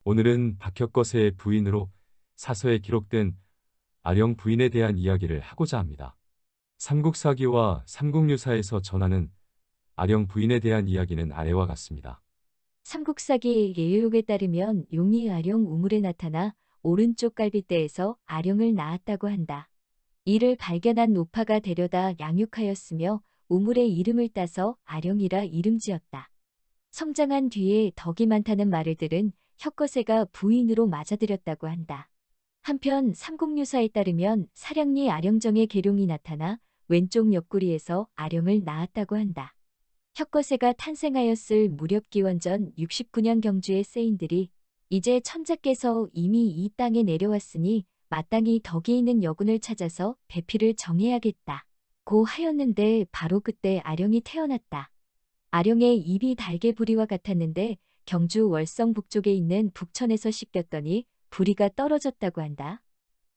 오늘은 박혁거세의 부인으로 사서에 기록된 아령 부인에 대한 이야기를 하고자 합니다. 삼국사기와 삼국유사에서 전하는 아령 부인에 대한 이야기는 아래와 같습니다. 삼국사기 예유록에 따르면 용이 아령 우물에 나타나 오른쪽 갈빗대에서 아령을 낳았다고 한다. 이를 발견한 노파가 데려다 양육하였으며 우물의 이름을 따서 아령이라 이름 지었다. 성장한 뒤에 덕이 많다는 말을 들은 혁거세가 부인으로 맞아들였다고 한다. 한편 삼국유사에 따르면 사량리 아령정의 계룡이 나타나 왼쪽 옆구리에서 아령을 낳았다고 한다. 혁거세가 탄생하였을 무렵 기원전 69년 경주의 세인들이 이제 천자께서 이미 이 땅에 내려왔으니 마땅히 덕이 있는 여군을 찾아서 배필을 정해야겠다. 고 하였는데 바로 그때 아령이 태어났다. 아령의 입이 달개 부리와 같았는데 경주 월성 북쪽에 있는 북천에서 씻겼더니 부리가 떨어졌다고 한다.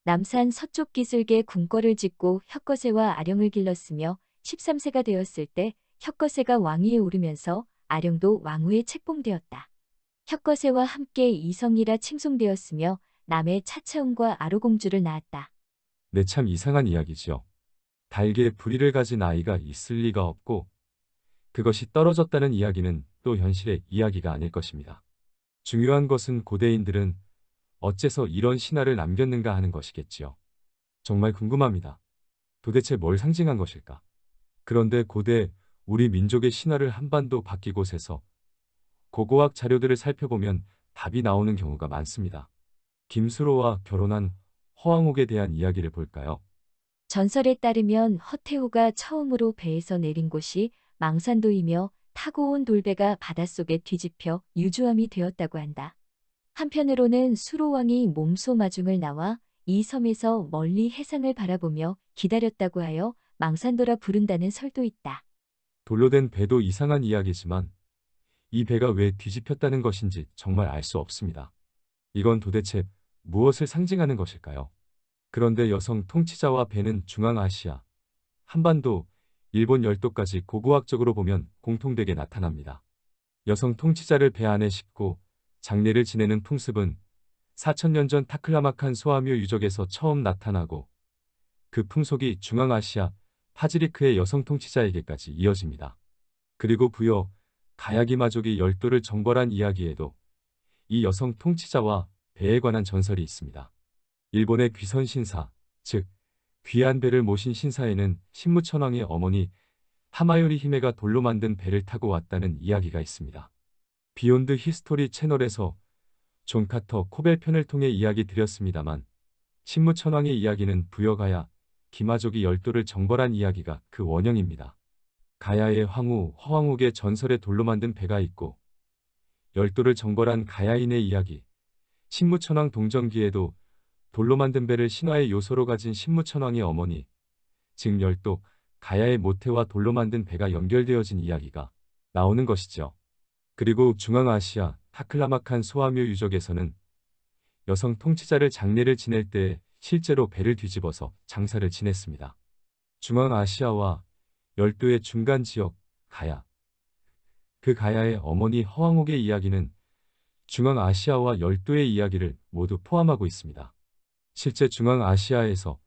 남산 서쪽 기슭에 궁궐을 짓고 혁거세와 아령을 길렀으며 13세가 되었을 때 혁거세가 왕위에 오르면서 아령도 왕후에 책봉되었다. 혁거세와 함께 이성이라 칭송되었으며 남의 차차운과 아로공주를 낳았다. 네, 참 이상한 이야기죠. 달개 부리를 가진 아이가 있을 리가 없고 그것이 떨어졌다는 이야기는 또 현실의 이야기가 아닐 것입니다. 중요한 것은 고대인들은 어째서 이런 신화를 남겼는가 하는 것이겠지요. 정말 궁금합니다. 도대체 뭘 상징한 것일까? 그런데 고대 우리 민족의 신화를 한반도 바뀌곳에서 고고학 자료들을 살펴보면 답이 나오는 경우가 많습니다. 김수로와 결혼한 허왕옥에 대한 이야기를 볼까요? 전설에 따르면 허태호가 처음으로 배에서 내린 곳이 망산도이며 타고 온 돌배가 바닷속에 뒤집혀 유주함이 되었다고 한다. 한편으로는 수로왕이 몸소 마중을 나와 이 섬에서 멀리 해상을 바라보며 기다렸다고 하여 망산도라 부른다는 설도 있다. 돌로 된 배도 이상한 이야기지만 이 배가 왜 뒤집혔다는 것인지 정말 알 수 없습니다. 이건 도대체 무엇을 상징하는 것일까요? 그런데 여성 통치자와 배는 중앙아시아, 한반도, 일본 열도까지 고고학적으로 보면 공통되게 나타납니다. 여성 통치자를 배 안에 싣고 장례를 지내는 풍습은 4000년 전 타클라마칸 소아묘 유적에서 처음 나타나고 그 풍속이 중앙아시아 파지리크의 여성 통치자에게까지 이어집니다. 그리고 부여 가야기 마족이 열도를 정벌한 이야기에도 이 여성 통치자와 배에 관한 전설이 있습니다. 일본의 귀선 신사, 즉 귀한 배를 모신 신사에는 신무천왕의 어머니 하마요리 히메가 돌로 만든 배를 타고 왔다는 이야기가 있습니다. 비욘드 히스토리 채널에서 존 카터 코벨 편을 통해 이야기 드렸습니다만 신무천왕의 이야기는 부여가야 기마족이 열도를 정벌한 이야기가 그 원형입니다. 가야의 황후 허왕욱의 전설에 돌로 만든 배가 있고 열도를 정벌한 가야인의 이야기, 신무천왕 동정기에도 돌로 만든 배를 신화의 요소로 가진 신무천왕의 어머니, 즉 열도, 가야의 모태와 돌로 만든 배가 연결되어진 이야기가 나오는 것이죠. 그리고 중앙아시아 타클라마칸 소아묘 유적에서는 여성 통치자를 장례를 지낼 때 실제로 배를 뒤집어서 장사를 지냈습니다. 중앙아시아와 열도의 중간 지역 가야, 그 가야의 어머니 허왕옥의 이야기는 중앙아시아와 열도의 이야기를 모두 포함하고 있습니다. 실제 중앙아시아에서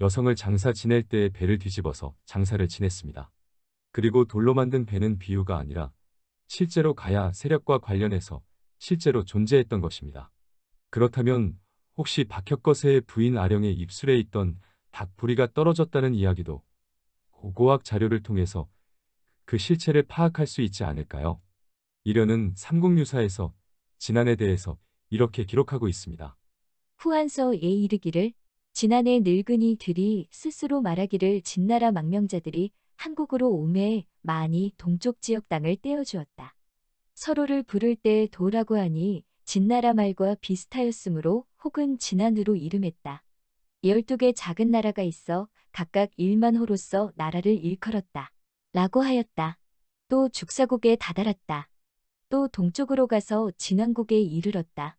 여성을 장사 지낼 때의 배를 뒤집어서 장사를 지냈습니다. 그리고 돌로 만든 배는 비유가 아니라 실제로 가야 세력과 관련해서 실제로 존재했던 것입니다. 그렇다면 혹시 박혁거세의 부인 아령의 입술에 있던 닭부리가 떨어졌다는 이야기도 고고학 자료를 통해서 그 실체를 파악할 수 있지 않을까요? 이련은 삼국유사에서 진안에 대해서 이렇게 기록하고 있습니다. 후한서에 이르기를 지난해 늙은이들이 스스로 말하기를 진나라 망명자들이 한국으로 오매 많이 동쪽 지역 땅을 떼어주었다. 서로를 부를 때 도라고 하니 진나라 말과 비슷하였으므로 혹은 진안으로 이름했다. 12개 작은 나라가 있어 각각 1만 호로서 나라를 일컬었다. 라고 하였다. 또 죽사국에 다다랐다. 또 동쪽으로 가서 진왕국에 이르렀다.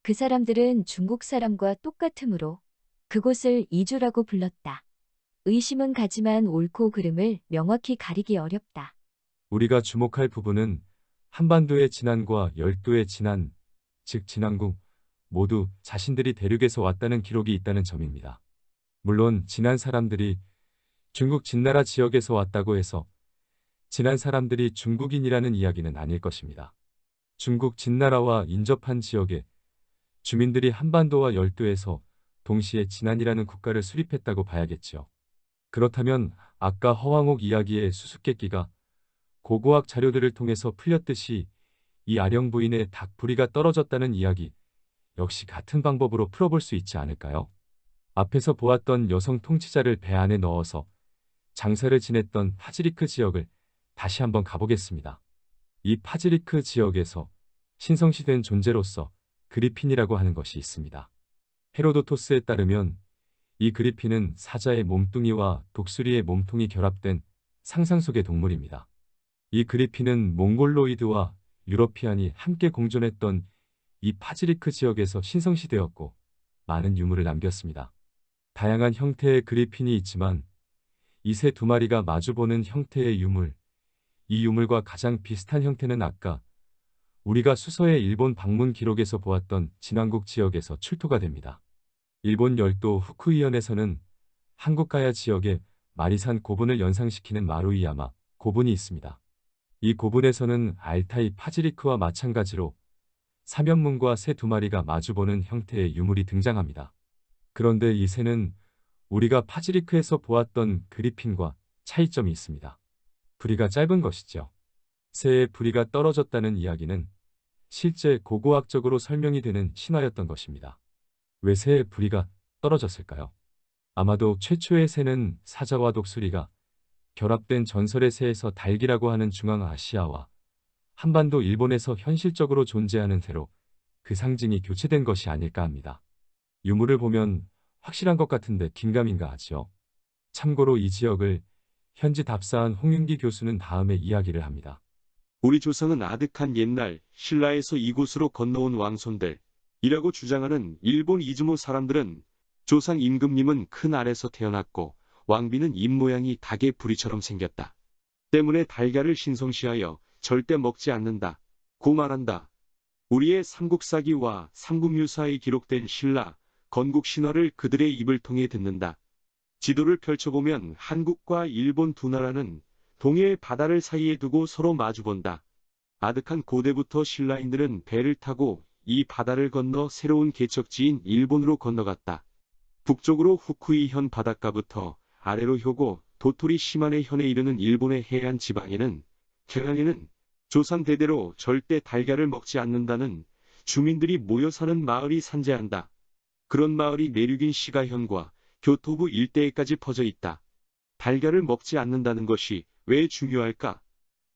그 사람들은 중국 사람과 똑같으므로 그곳을 이주라고 불렀다. 의심은 가지만 옳고 그름을 명확히 가리기 어렵다. 우리가 주목할 부분은 한반도의 진안과 열도의 진안, 즉 진앙국 모두 자신들이 대륙에서 왔다는 기록이 있다는 점입니다. 물론 진안 사람들이 중국 진나라 지역에서 왔다고 해서 진안 사람들이 중국인이라는 이야기는 아닐 것입니다. 중국 진나라와 인접한 지역에 주민들이 한반도와 열도에서 동시에 진안이라는 국가를 수립했다고 봐야겠죠. 그렇다면 아까 허왕옥 이야기의 수수께끼가 고고학 자료들을 통해서 풀렸듯이 이 아령 부인의 닭부리가 떨어졌다는 이야기 역시 같은 방법으로 풀어볼 수 있지 않을까요? 앞에서 보았던 여성 통치자를 배 안에 넣어서 장사를 지냈던 파지리크 지역을 다시 한번 가보겠습니다. 이 파지리크 지역에서 신성시된 존재로서 그리핀이라고 하는 것이 있습니다. 헤로도토스에 따르면 이 그리핀은 사자의 몸뚱이와 독수리의 몸통이 결합된 상상 속의 동물입니다. 이 그리핀은 몽골로이드와 유러피안이 함께 공존했던 이 파지리크 지역에서 신성시되었고 많은 유물을 남겼습니다. 다양한 형태의 그리핀이 있지만 이 새 두 마리가 마주보는 형태의 유물, 이 유물과 가장 비슷한 형태는 아까 우리가 수서의 일본 방문 기록에서 보았던 진왕국 지역에서 출토가 됩니다. 일본 열도 후쿠이현에서는 한국가야 지역에 마리산 고분을 연상시키는 마루이야마 고분이 있습니다. 이 고분에서는 알타이 파지리크와 마찬가지로 사면문과 새 두 마리가 마주보는 형태의 유물이 등장합니다. 그런데 이 새는 우리가 파지리크에서 보았던 그리핀과 차이점이 있습니다. 부리가 짧은 것이죠. 새의 부리가 떨어졌다는 이야기는 실제 고고학적으로 설명이 되는 신화였던 것입니다. 왜 새의 부리가 떨어졌을까요? 아마도 최초의 새는 사자와 독수리가 결합된 전설의 새에서 닭이라고 하는 중앙아시아와 한반도 일본에서 현실적으로 존재하는 새로 그 상징이 교체된 것이 아닐까 합니다. 유물을 보면 확실한 것 같은데 긴가민가 하지요. 참고로 이 지역을 현지 답사한 홍윤기 교수는 다음에 이야기를 합니다. 우리 조상은 아득한 옛날 신라에서 이곳으로 건너온 왕손들이라고 주장하는 일본 이즈모 사람들은 조상 임금님은 큰 알에서 태어났고 왕비는 입모양이 닭의 부리처럼 생겼다. 때문에 달걀을 신성시하여 절대 먹지 않는다. 고 말한다. 우리의 삼국사기와 삼국유사에 기록된 신라, 건국 신화를 그들의 입을 통해 듣는다. 지도를 펼쳐보면 한국과 일본 두 나라는 동해의 바다를 사이에 두고 서로 마주본다. 아득한 고대부터 신라인들은 배를 타고 이 바다를 건너 새로운 개척지인 일본으로 건너갔다. 북쪽으로 후쿠이현 바닷가부터 아래로 효고, 도토리 시마네 현에 이르는 일본의 해안 지방에는 경양에는 조상 대대로 절대 달걀을 먹지 않는다는 주민들이 모여 사는 마을이 산재한다. 그런 마을이 내륙인 시가현과 교토부 일대에까지 퍼져 있다. 달걀을 먹지 않는다는 것이 왜 중요할까?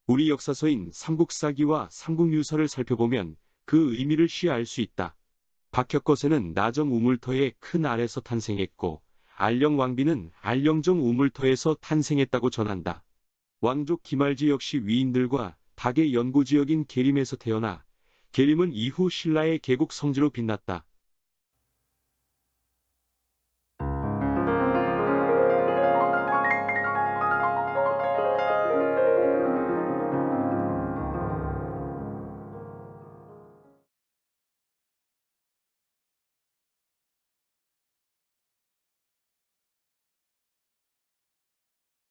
우리 역사서인 삼국사기와 삼국유사를 살펴보면 그 의미를 쉬 알 수 있다. 박혁거세는 나정 우물터의 큰 알에서 탄생했고 알령 왕비는 알령정 우물터에서 탄생했다고 전한다. 왕족 김알지 역시 위인들과 닭의 연고지역인 계림에서 태어나 계림은 이후 신라의 계곡 성지로 빛났다.